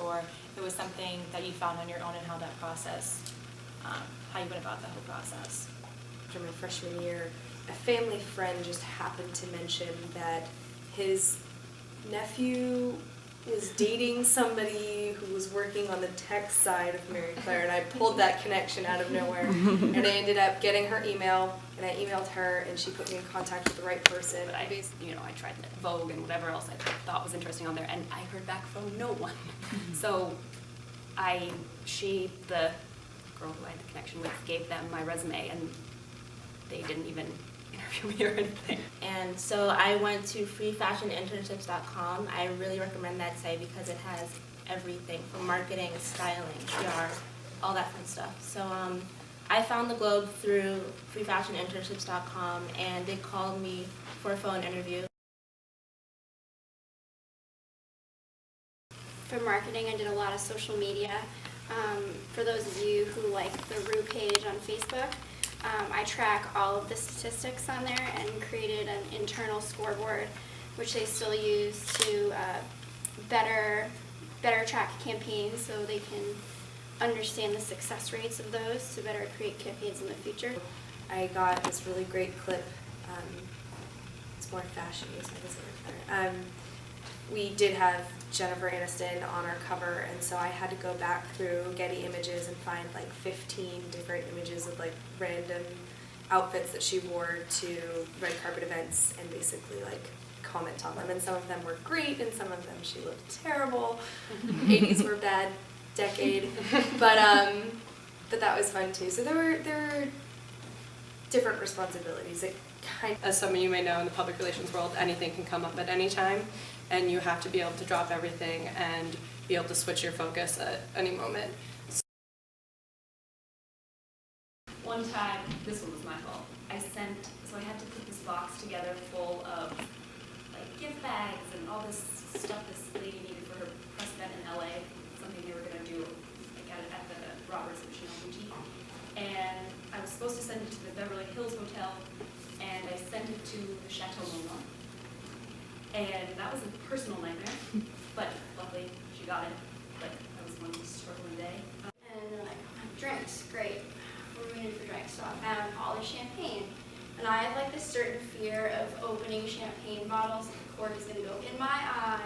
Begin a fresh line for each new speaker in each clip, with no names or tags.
or if it was something that you found on your own and how that process, how you went about the whole process.
After my freshman year, a family friend just happened to mention that his nephew was dating somebody who was working on the tech side of Mary Claire, and I pulled that connection out of nowhere. And I ended up getting her email, and I emailed her, and she put me in contact with the right person.
But I tried Vogue and whatever else I thought was interesting on there, and I heard back from no one. So the girl who I had the connection with, gave them my resume, and they didn't even interview me or anything.
And so I went to freefashioninternships.com. I really recommend that site because it has everything from marketing, styling, PR, all that fun stuff. So I found the Globe through freefashioninternships.com, and they called me for a phone interview.
For marketing, I did a lot of social media. For those of you who like the Rue page on Facebook, I track all of the statistics on there and created an internal scoreboard, which they still use to better track campaigns so they can understand the success rates of those to better create campaigns in the future.
I got this really great clip. It's more fashion-y, so I guess it works better. We did have Jennifer Aniston on our cover, and so I had to go back through Getty Images and find like 15 different images of like random outfits that she wore to red carpet events and basically like comment on them. And some of them were great, and some of them she looked terrible. 80s were a bad decade, but that was fun too. So there were different responsibilities.
As some of you may know, in the public relations world, anything can come up at any time, and you have to be able to drop everything and be able to switch your focus at any moment.
One time, this one was my fault, I had to put this box together full of like gift bags and all this stuff this lady needed for her press event in LA, something they were going to do like at the Roberts Exhibition on Boutique. And I was supposed to send it to the Beverly Hills Hotel, and I sent it to the Chateau Mont. And that was a personal nightmare, but luckily she got it. But that was one struggling day.
And they're like, drinks, great. What do we need for drinks? So I found all the champagne. And I have like this certain fear of opening champagne bottles. The cork is going to go in my eye.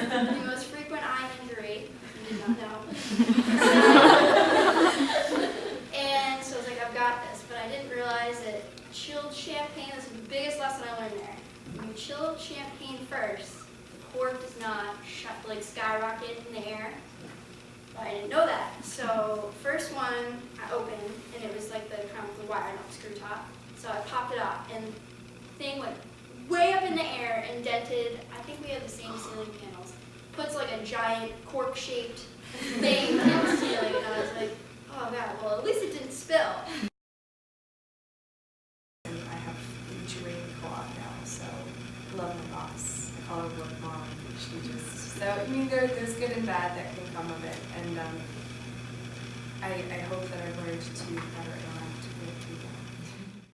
That's the most frequent eye injury. You did not know. And so I was like, I've got this. But I didn't realize that chilled champagne is the biggest lesson I learned there. When you chill champagne first, the cork does not skyrocket in the air. But I didn't know that. So first one I opened, and it was like the kind of the wire, not the screw top. So I popped it off, and the thing went way up in the air and dented. I think we have the same ceiling panels. Puts like a giant cork-shaped thing in the ceiling, and I was like, oh god. Well, at least it didn't spill.
Love my boss. I call her work mom. So I mean, there's good and bad that can come of it, and I hope that I learned to better analyze